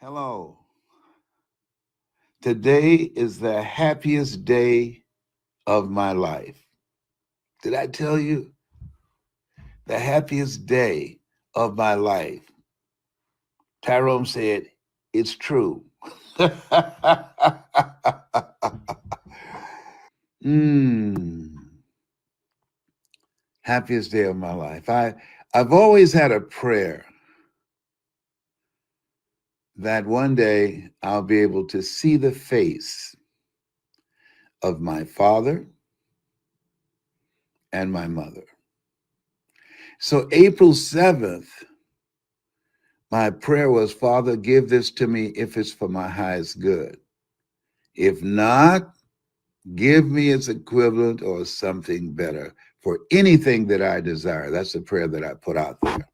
Hello. Today is the happiest day of my life. Did I tell you? The happiest day of my life. Tyrone said, it's true. mm, Happiest day of my life. I've always had a prayer that one day I'll be able to see the face of my father and my mother. So April 7th, my prayer was, Father, give this to me if it's for my highest good. If not, give me its equivalent or something better for anything that I desire. That's the prayer that I put out there.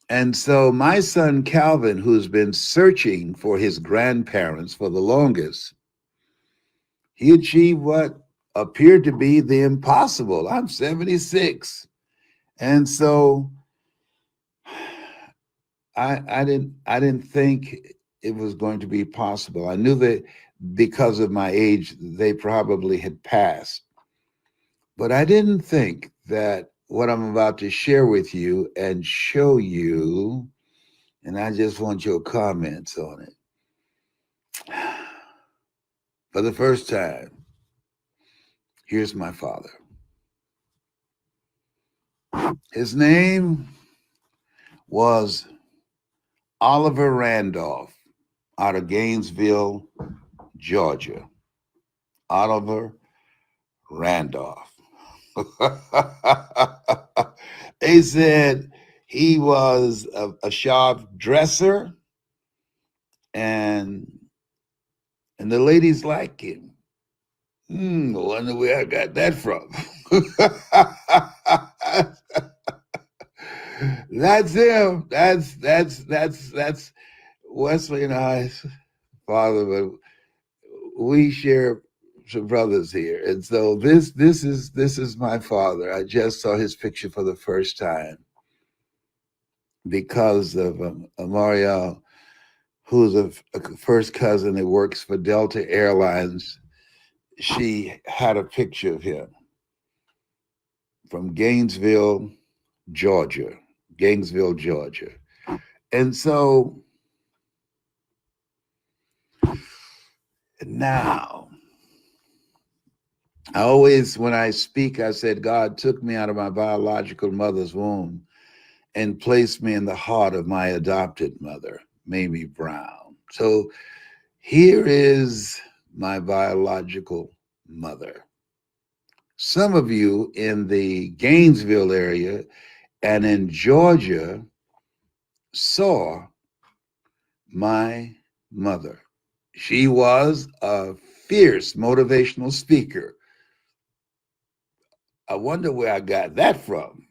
And so my son Calvin, who's been searching for his grandparents for the longest, he achieved what appeared to be the impossible. I'm 76. And so I didn't think it was going to be possible. I knew that because of my age, they probably had passed. But I didn't think that what I'm about to share with you and show you, and I just want your comments on it. For the first time, here's my father. His name was Oliver Randolph out of Gainesville, Georgia. Oliver Randolph. They said he was a sharp dresser, and the ladies liked him. I wonder where I got that from. That's him. That's Wesley and I's father, but we share some brothers here, and so this is my father. I just saw his picture for the first time because of Mariel, who's a first cousin that works for Delta Airlines. She had a picture of him from Gainesville, Georgia. Gainesville, Georgia. And so now, I always, when I speak, I said, God took me out of my biological mother's womb and placed me in the heart of my adopted mother, Mamie Brown. So here is my biological mother. Some of you in the Gainesville area and in Georgia saw my mother. She was a fierce motivational speaker. I wonder where I got that from.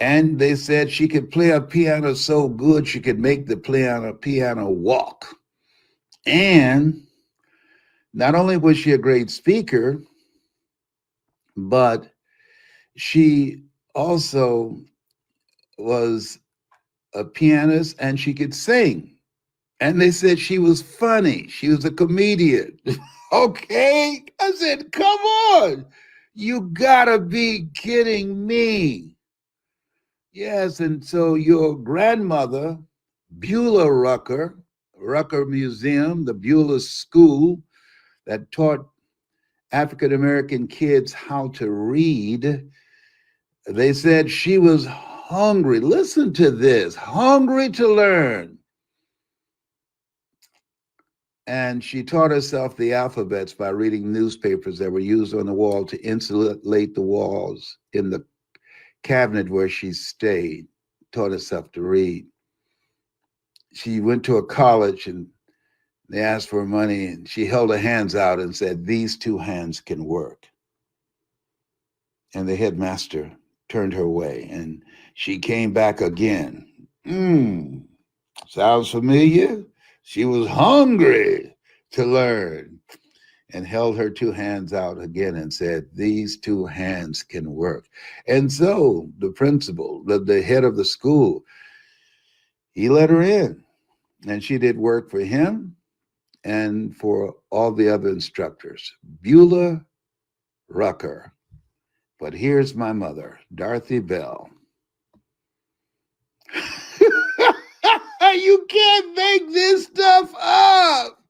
And they said she could play a piano so good she could make the piano walk. And not only was she a great speaker, but she also was a pianist and she could sing. And they said she was funny. She was a comedian. Okay. I said, come on. You gotta be kidding me. Yes. And so your grandmother, Beulah Rucker Museum, the Beulah School that taught African American kids how to read, they said she was hungry. Listen to this, hungry to learn. And she taught herself the alphabets by reading newspapers that were used on the wall to insulate the walls in the cabinet where she stayed, taught herself to read. She went to a college and they asked for money and she held her hands out and said, these two hands can work. And the headmaster turned her away and she came back again. Sounds familiar? She was hungry to learn and held her two hands out again and said, these two hands can work. And so the principal, the head of the school, he let her in. And she did work for him and for all the other instructors. Beulah Rucker. But here's my mother, Dorothy Bell. You can't make this stuff up.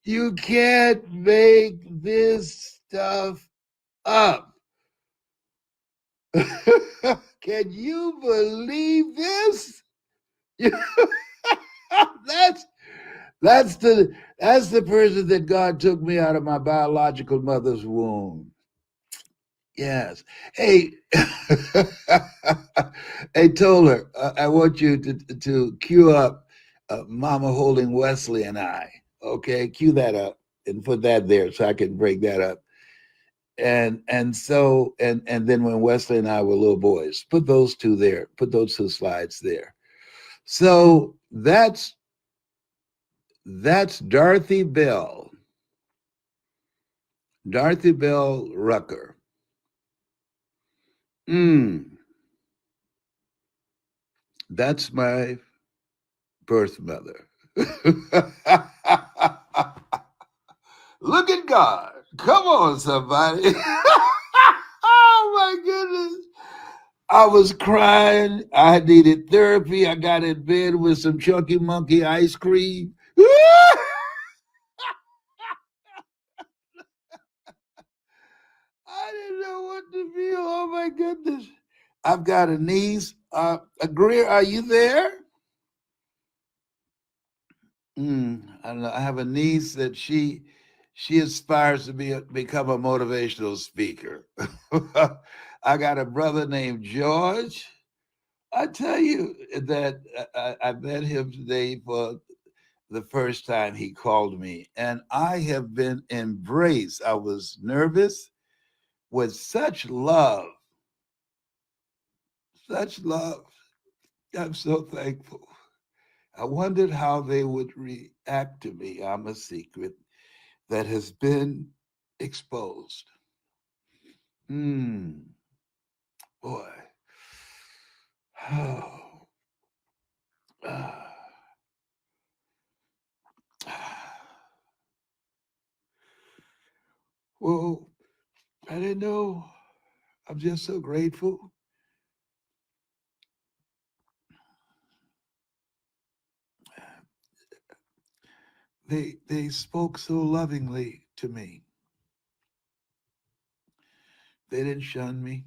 You can't make this stuff up. Can you believe this? that's that's the person that God took me out of my biological mother's womb. Yes. Hey, hey, Toller, I want you to cue up Mama holding Wesley and I. Okay, cue that up and put that there so I can break that up. And then when Wesley and I were little boys, put those two there. Put those two slides there. So that's Dorothy Bell. Dorothy Bell Rucker. That's my birth mother. Look at God. Come on, somebody. Oh my goodness. I was crying. I needed therapy. I got in bed with some Chunky Monkey ice cream. I didn't know what to feel. Oh my goodness. I've got a niece. Greer, are you there? I don't know. I have a niece that she aspires to become a motivational speaker. I got a brother named George. I tell you that I met him today for the first time he called me, and I have been embraced. I was nervous with such love, such love. I'm so thankful. I wondered how they would react to me. I'm a secret that has been exposed. Hmm, boy. Oh. Ah. Well, I didn't know. I'm just so grateful. They spoke so lovingly to me. They didn't shun me.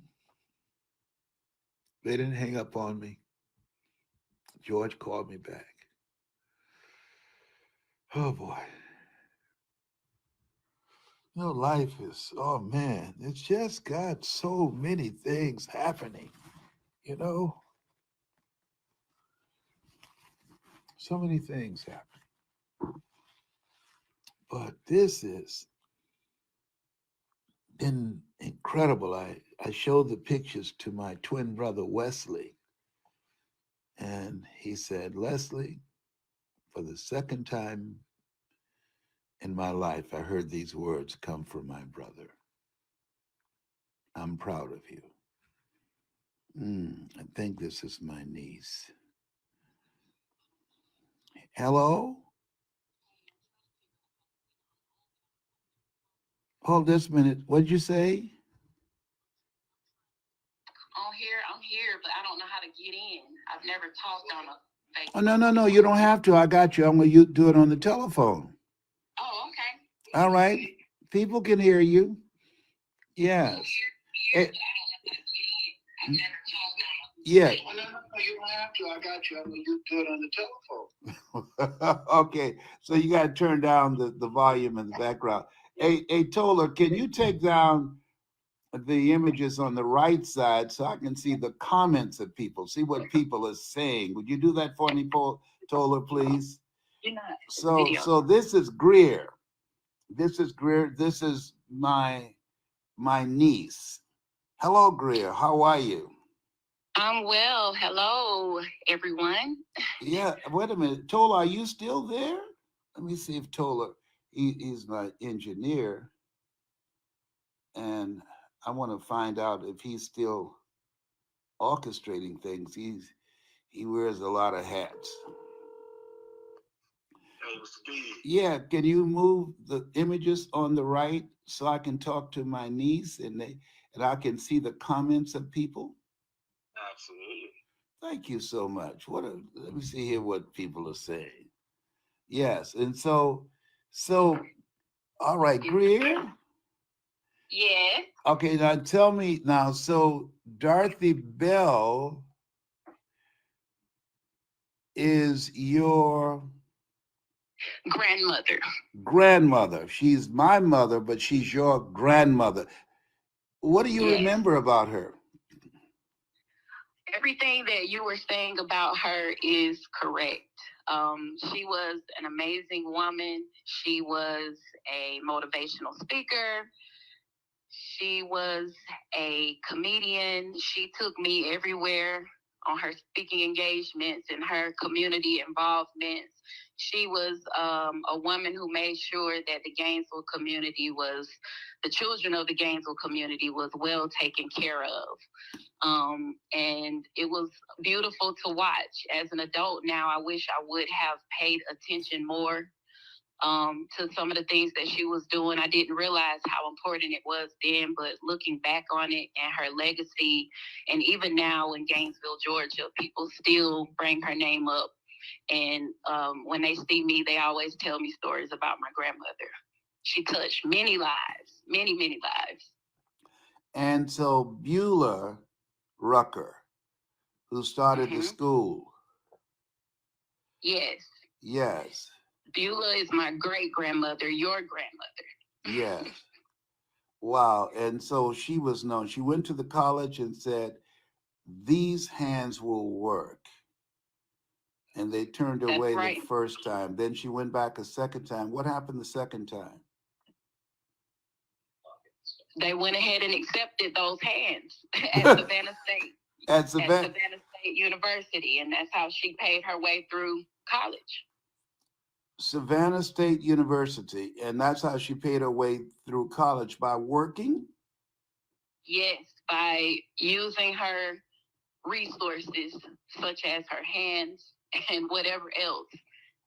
They didn't hang up on me. George called me back. Oh boy. You know, life is, oh man, it's just got so many things happening, you know, so many things happen. But this is been incredible. I showed the pictures to my twin brother, Wesley, and he said, Leslie, for the second time in my life, I heard these words come from my brother. I'm proud of you. I think this is my niece. Hello? Hold this minute. What'd you say? I'm here, but I don't know how to get in. I've never talked on a Facebook. Oh, no. You don't have to. I got you. I'm going to do it on the telephone. Oh, okay. All right. People can hear you. Yes. Yeah. Oh, no, you don't have to. I got you. I'm going to do it on the telephone. Okay. So you got to turn down the volume in the background. Hey, Toller, can you take down the images on the right side so I can see the comments of people, see what people are saying? Would you do that for me, Toller, please? So this is Greer. This is Greer. This is my niece. Hello, Greer. How are you? I'm well. Hello, everyone. Yeah. Wait a minute, Toller, are you still there? Let me see if Toller. He's my engineer, and I want to find out if he's still orchestrating things. He wears a lot of hats. Yeah, can you move the images on the right so I can talk to my niece and I can see the comments of people? Absolutely. Thank you so much. Let me see here what people are saying. Yes, and so all right, Greer. Yes. Okay, now tell me now. So Dorothy Bell is your Grandmother. grandmother. She's my mother, but she's your grandmother. What do you Yes. remember about her? Everything that you were saying about her is correct. She was an amazing woman. She was a motivational speaker. She was a comedian. She took me everywhere on her speaking engagements and her community involvements. She was a woman who made sure that the children of the Gainesville community was well taken care of. And it was beautiful to watch. As an adult now, I wish I would have paid attention more to some of the things that she was doing. I didn't realize how important it was then, but looking back on it and her legacy, and even now in Gainesville, Georgia, people still bring her name up. And when they see me, they always tell me stories about my grandmother. She touched many lives, many, many lives. And so Beulah Rucker, who started the school. Yes. Yes. Beulah is my great grandmother, your grandmother. Yes. Wow. And so she was known. She went to the college and said, "These hands will work." And they turned her That's away right. the first time. Then she went back a second time. What happened the second time? They went ahead and accepted those hands at Savannah State. At Savannah State University, and that's how she paid her way through college. Savannah State University, and that's how she paid her way through college, by working? Yes, by using her resources, such as her hands and whatever else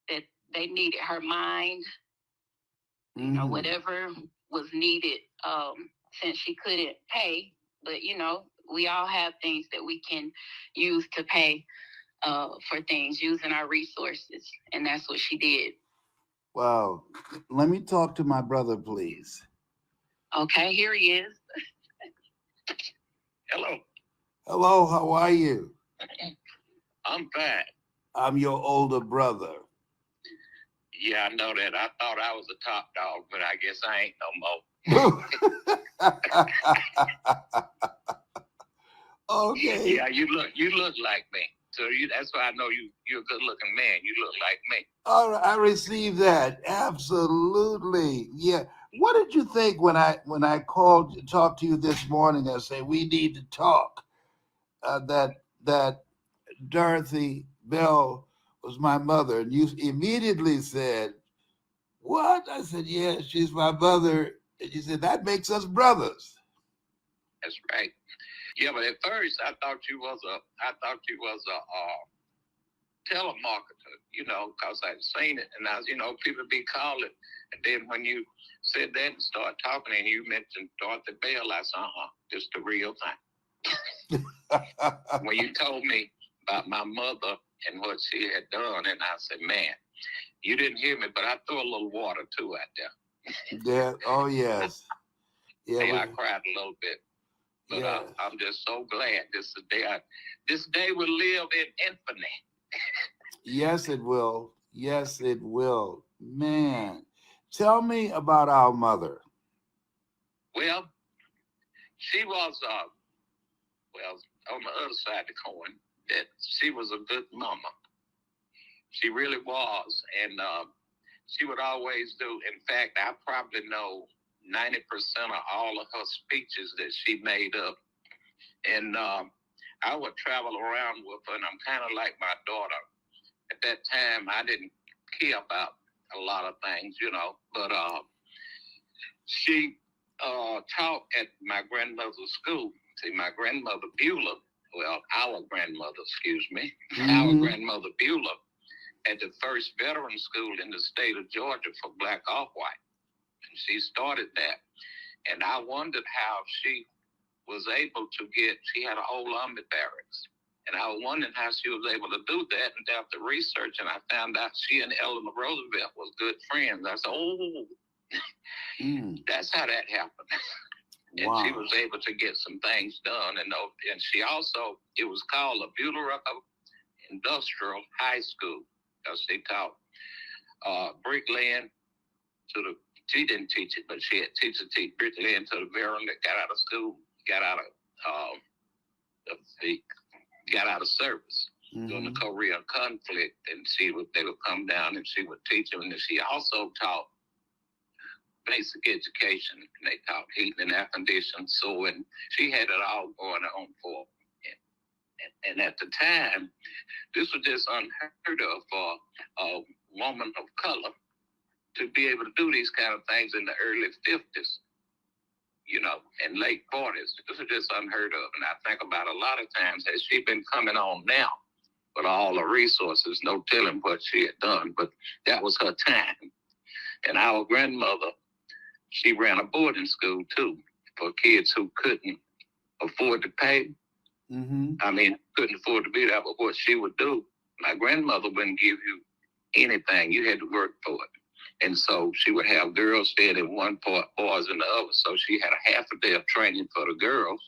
that they needed, her mind, whatever was needed, since she couldn't pay. But, we all have things that we can use to pay for things, using our resources. And that's what she did. Wow. Let me talk to my brother, please. Okay, here he is. Hello. Hello, how are you? I'm fine. I'm your older brother. Yeah, I know that. I thought I was a top dog, but I guess I ain't no more. Okay. Yeah, you look like me. So that's why I know you're a good looking man. You look like me. All right, I received that. Absolutely. Yeah. What did you think when I called to talk to you this morning? I say we need to talk. That Dorothy Bell was my mother, and you immediately said, "What?" I said, "Yes, she's my mother." And you said, "That makes us brothers." That's right. Yeah, but at first I thought you was a telemarketer, because I'd seen it, and I was, people be calling, and then when you said that and started talking, and you mentioned Dorothy Bell, I said, this the real thing. When you told me about my mother and what she had done, and I said, man, you didn't hear me, but I threw a little water too out there. Yeah. Oh yes. Yeah, I cried a little bit. But yeah. I'm just so glad this day will live in infamy. Yes, it will. Yes, it will. Man, tell me about our mother. Well, she was, on the other side of the coin, that she was a good mama. She really was. And she would always do, in fact, I probably know 90% of all of her speeches that she made up. And I would travel around with her, and I'm kind of like my daughter. At that time, I didn't care about a lot of things, but she taught at my grandmother's school. See, my grandmother Beulah, our grandmother, our grandmother Beulah, at the first veteran school in the state of Georgia for black off-white. And she started that. And I wondered how she was able to she had a whole army barracks. And I was wondering how she was able to do that. And after research, and I found out she and Eleanor Roosevelt was good friends. I said, oh, that's how that happened. And wow. she was able to get some things done. And she also, it was called a Butyric Industrial High School, because they taught bricklaying to the, she didn't teach it, but she had teach bricklaying to the veteran that got out of school, got out of service during the Korean conflict, and they would come down and she would teach them. And she also taught basic education. And they taught heating and air conditioning, sewing. She had it all going on for. And at the time, this was just unheard of for a woman of color to be able to do these kind of things in the early 50s, and late 40s. This was just unheard of. And I think about a lot of times, has she been coming on now with all the resources, no telling what she had done, but that was her time. And our grandmother, she ran a boarding school too for kids who couldn't afford to pay. Couldn't afford to be there, but what she would do, my grandmother wouldn't give you anything. You had to work for it. And so she would have girls staying in one part, boys in the other. So she had a half a day of training for the girls,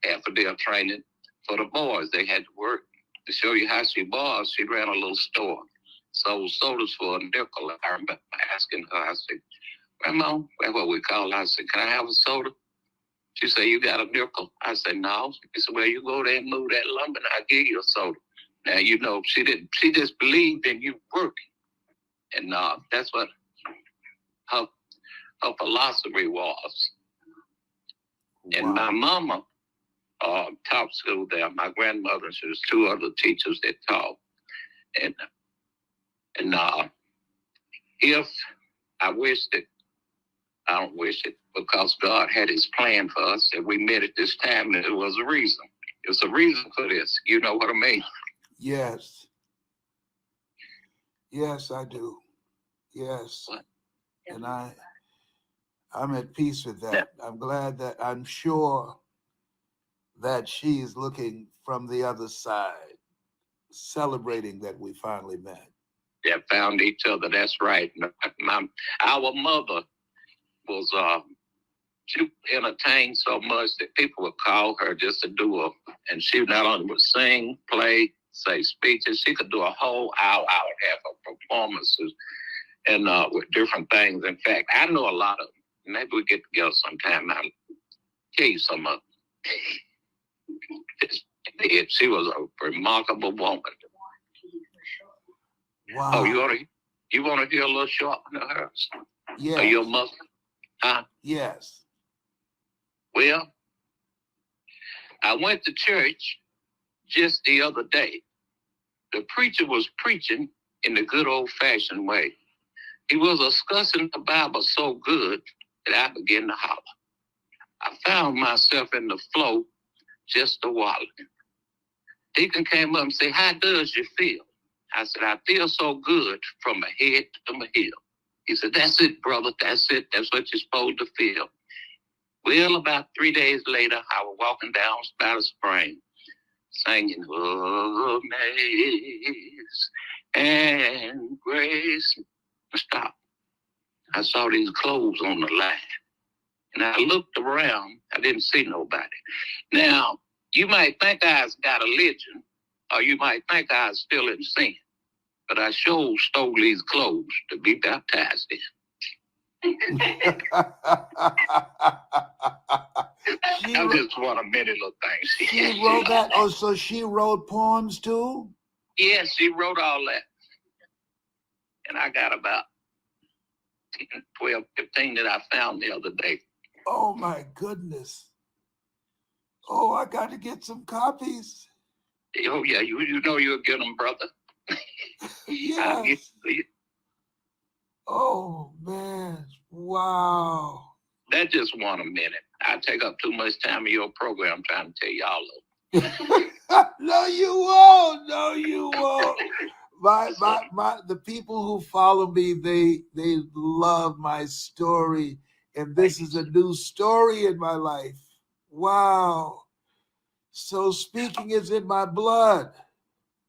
half a day of training for the boys. They had to work. To show you how she was, she ran a little store, sold sodas for a nickel. I remember asking her, I said, Grandma, that's what we call her. I said, can I have a soda? She said, you got a nickel? I said, no. She said, well, you go there and move that lumber and I'll give you a soda. Now, she just believed in you working. And that's what her philosophy was. Wow. And my mama taught school there. My grandmother, and there was two other teachers that taught. And if I wished it, I don't wish it, because God had his plan for us, and we met at this time, and it was a reason. It's a reason for this. You know what I mean? Yes. Yes, I do. Yes. What? And I'm at peace with that. Yeah. I'm sure that she's looking from the other side, celebrating that we finally met. Yeah, found each other. That's right. Our mother was she entertained so much that people would call her just to do and she not only would sing, play, say speeches, she could do a whole hour and a half of performances and with different things. In fact, I know a lot of them. Maybe we get together sometime. I'll tell you some of them. She was a remarkable woman. Wow. Oh, you want to hear a little short one of hers? Yes. Are you a Muslim? Huh? Yes. Well, I went to church just the other day. The preacher was preaching in the good old-fashioned way. He was discussing the Bible so good that I began to holler. I found myself in the flow just a while. Deacon came up and said, how does you feel? I said, I feel so good from my head to my heel. He said, that's it, brother. That's it. That's what you're supposed to feel. Well, about 3 days later, I was walking down by the spring, singing, oh, amazing and grace. Stop. I saw these clothes on the line, and I looked around. I didn't see nobody. Now, you might think I got a religion, or you might think I was still in sin, but I sure stole these clothes to be baptized in. I just want a many little things. She wrote that? Oh, so she wrote poems too? Yes, she wrote all that. And I got about 10, 12, 15 that I found the other day. Oh, my goodness. Oh, I got to get some copies. Oh, yeah, you know you'll get them, brother. Yes. Oh, man. Wow. That just one a minute. I take up too much time of your program trying to tell y'all of them. No, you won't. No, you won't. The people who follow me, they love my story, and this is a new story in my life. Wow. So speaking is in my blood.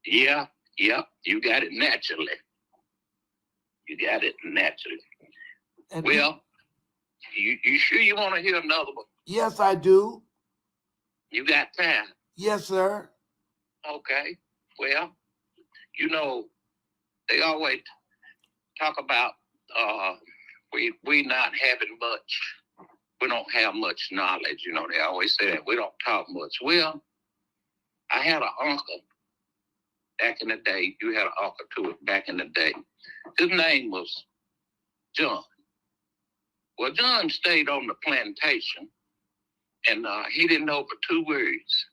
Yeah, you got it naturally. You got it naturally. And well, you sure you want to hear another one? Yes, I do. You got time? Yes, sir. Okay. Well, you know, they always talk about we not having much. We don't have much knowledge. You know, they always say that we don't talk much. Well, I had an uncle back in the day. You had an uncle too back in the day. His name was John. Well, John stayed on the plantation, and he didn't know but 2 words.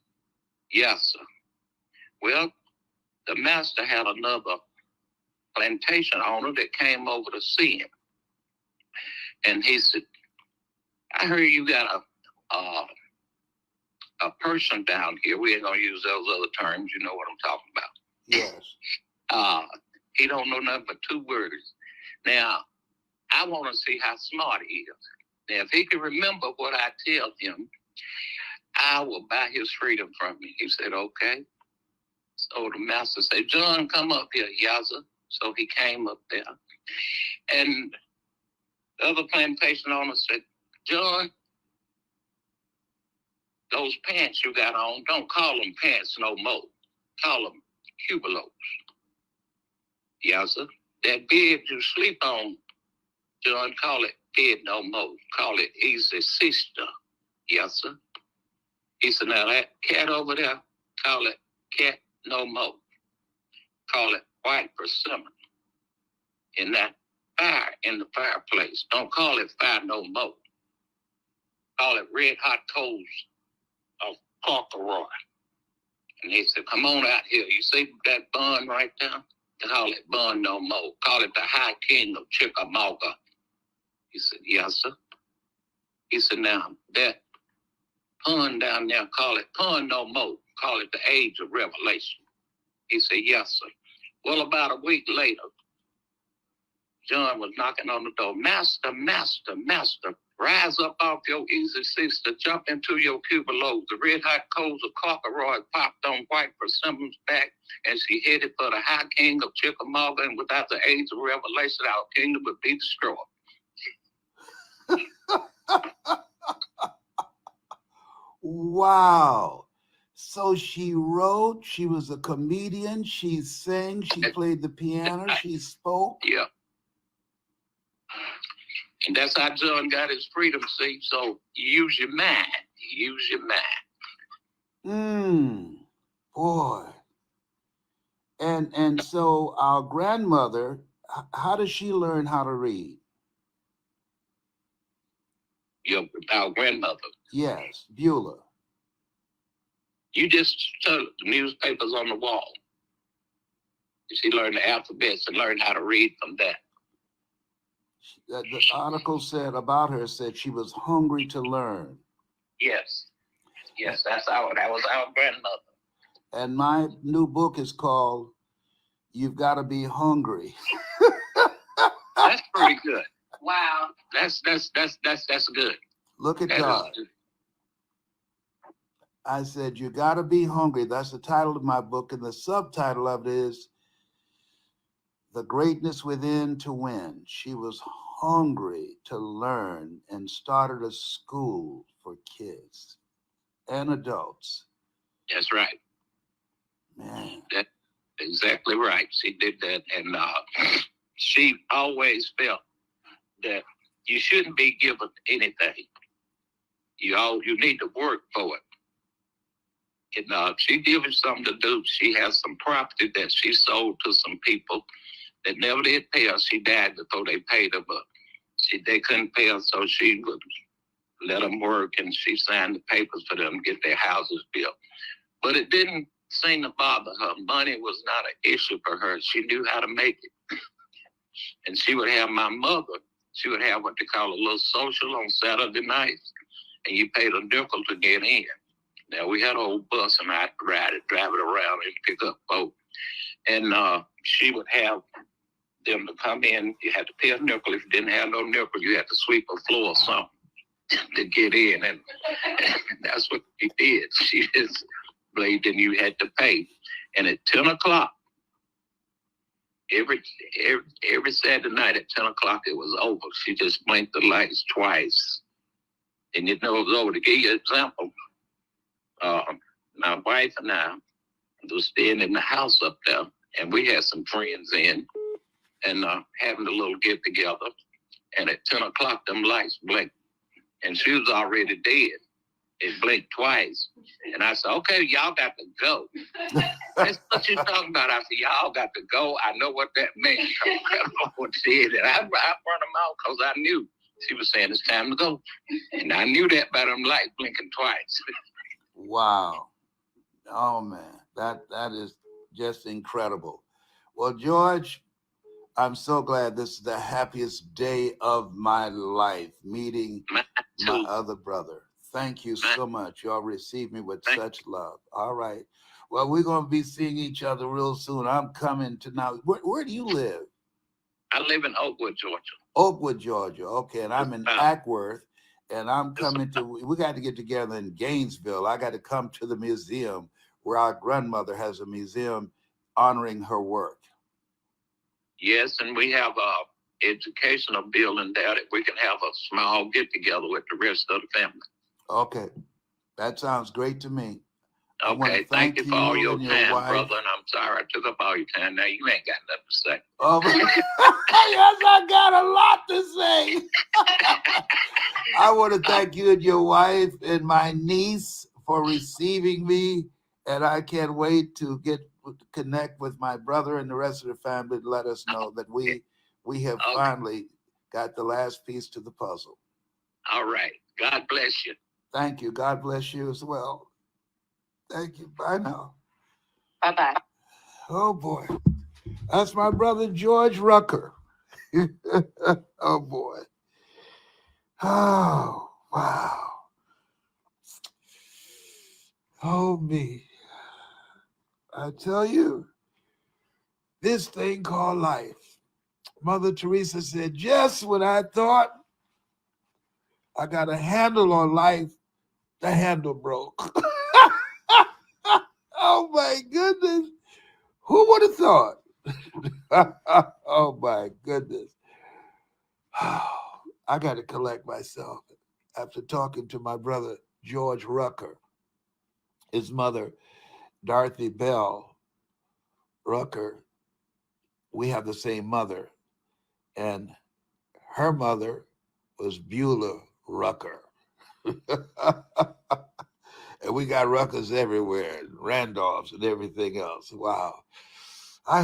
Yes, sir. Well, the master had another plantation owner that came over to see him. And he said, I heard you got a person down here. We ain't going to use those other terms. You know what I'm talking about. Yes. He don't know nothing but 2 words. Now, I want to see how smart he is. Now, if he can remember what I tell him, I will buy his freedom from him. He said, okay. So the master said, John, come up here, Yaza. So he came up there. And the other plantation owner said, John, those pants you got on, don't call them pants no more. Call them cubelos. Yaza. That bed you sleep on, John, call it bed no more. Call it easy sister. Yes, sir. He said, now that cat over there, call it cat no more. Call it white persimmon. In that fire in the fireplace. Don't call it fire no more. Call it red hot coals of corduroy. And he said, come on out here. You see that bun right there? Call it bun no more. Call it the high king of Chickamauga. He said, yes, sir. He said, now that pun down there, call it pun no more. Call it the age of revelation. He said, yes, sir. Well, about a week later, John was knocking on the door. Master, master, master, rise up off your easy sister, jump into your cubelos. The red hot coals of corduroy popped on white persimmon's back, and she headed for the high king of Chickamauga, and without the age of revelation, our kingdom would be destroyed. Wow. So she wrote, she was a comedian, she sang, she played the piano, she spoke. Yeah. And that's how John got his freedom, see? So use your mind. Use your mind. Boy. And so our grandmother, how does she learn how to read? Our grandmother. Yes, Beulah. You just saw the newspapers on the wall. She learned the alphabets and learned how to read from that. The article said about her said she was hungry to learn. Yes, that was our grandmother. And my new book is called "You've Got to Be Hungry." That's pretty good. Wow. That's good. Look at God. I said, you got to be hungry. That's the title of my book. And the subtitle of it is The Greatness Within to Win. She was hungry to learn and started a school for kids and adults. That's right. Man. That's exactly right. She did that. And she always felt that you shouldn't be given anything. You need to work for it. And she gave us something to do. She has some property that she sold to some people that never did pay her. She died before they paid her, but they couldn't pay her, so she would let them work, and she signed the papers for them to get their houses built. But it didn't seem to bother her. Money was not an issue for her. She knew how to make it. And she would have my mother, she would have what they call a little social on Saturday nights, and you paid a nickel to get in. Now, we had an old bus, and I'd drive it around and pick up folks. And she would have them to come in. You had to pay a nickel. If you didn't have no nickel, you had to sweep a floor or something to get in. And that's what she did. She just believed and you had to pay. And at 10 o'clock, every Saturday night at 10 o'clock, it was over. She just blinked the lights twice. And you know it was over. To give you an example, my wife and I was staying in the house up there, and we had some friends in and having a little get together. And at 10 o'clock, them lights blinked, and she was already dead. It blinked twice. And I said, okay, y'all got to go. That's what you're talking about. I said, y'all got to go. I know what that meant. And I brought them out because I knew she was saying it's time to go. And I knew that by them lights blinking twice. Wow. Oh, man. That is just incredible. Well, George, I'm so glad this is the happiest day of my life, meeting my other brother. Thank you so much. Y'all received me with such love. All right. Well, we're going to be seeing each other real soon. I'm coming to now. Where do you live? I live in Oakwood, Georgia. Oakwood, Georgia. Okay. And I'm in Ackworth. And I'm coming to, we got to get together in Gainesville. I got to come to the museum where our grandmother has a museum honoring her work. Yes, and we have a educational building there that we can have a small get-together with the rest of the family. Okay. That sounds great to me. Okay, thank you for all your time, brother, and I'm sorry I took up all your time. Now, you ain't got nothing to say. Oh, yes, I got a lot to say. I want to thank you and your wife and my niece for receiving me, and I can't wait to connect with my brother and the rest of the family to let us know that we have finally got the last piece to the puzzle. All right. God bless you. Thank you. God bless you as well. Thank you. Bye now. Bye-bye. Oh, boy. That's my brother, George Rucker. Oh, boy. Oh, wow. Oh, me. I tell you, this thing called life. Mother Teresa said, just when I thought I got a handle on life, the handle broke. Oh, my goodness. Who would have thought? Oh, my goodness. I got to collect myself after talking to my brother, George Rucker. His mother, Dorothy Bell Rucker, we have the same mother. And her mother was Beulah Rucker. And we got Ruckers everywhere, Randolphs and everything else. Wow. I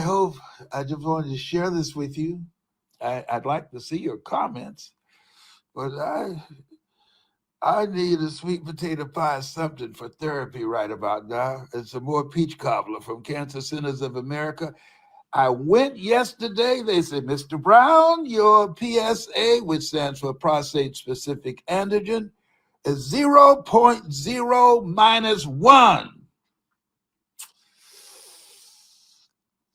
just wanted to share this with you. I'd like to see your comments, but I need a sweet potato pie something for therapy right about now, and some more peach cobbler from Cancer Centers of America. I went yesterday. They said, Mr. Brown, your PSA, which stands for prostate-specific antigen, is 0.0 minus 1.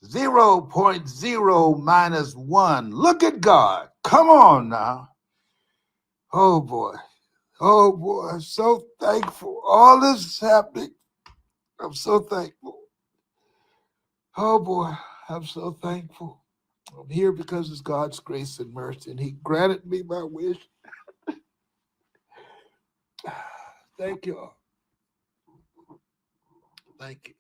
0.0 minus 1. Look at God. Come on now. Oh, boy. Oh, boy. I'm so thankful. All this is happening. I'm so thankful. Oh, boy. I'm so thankful. I'm here because it's God's grace and mercy, and He granted me my wish. Thank you all. Thank you.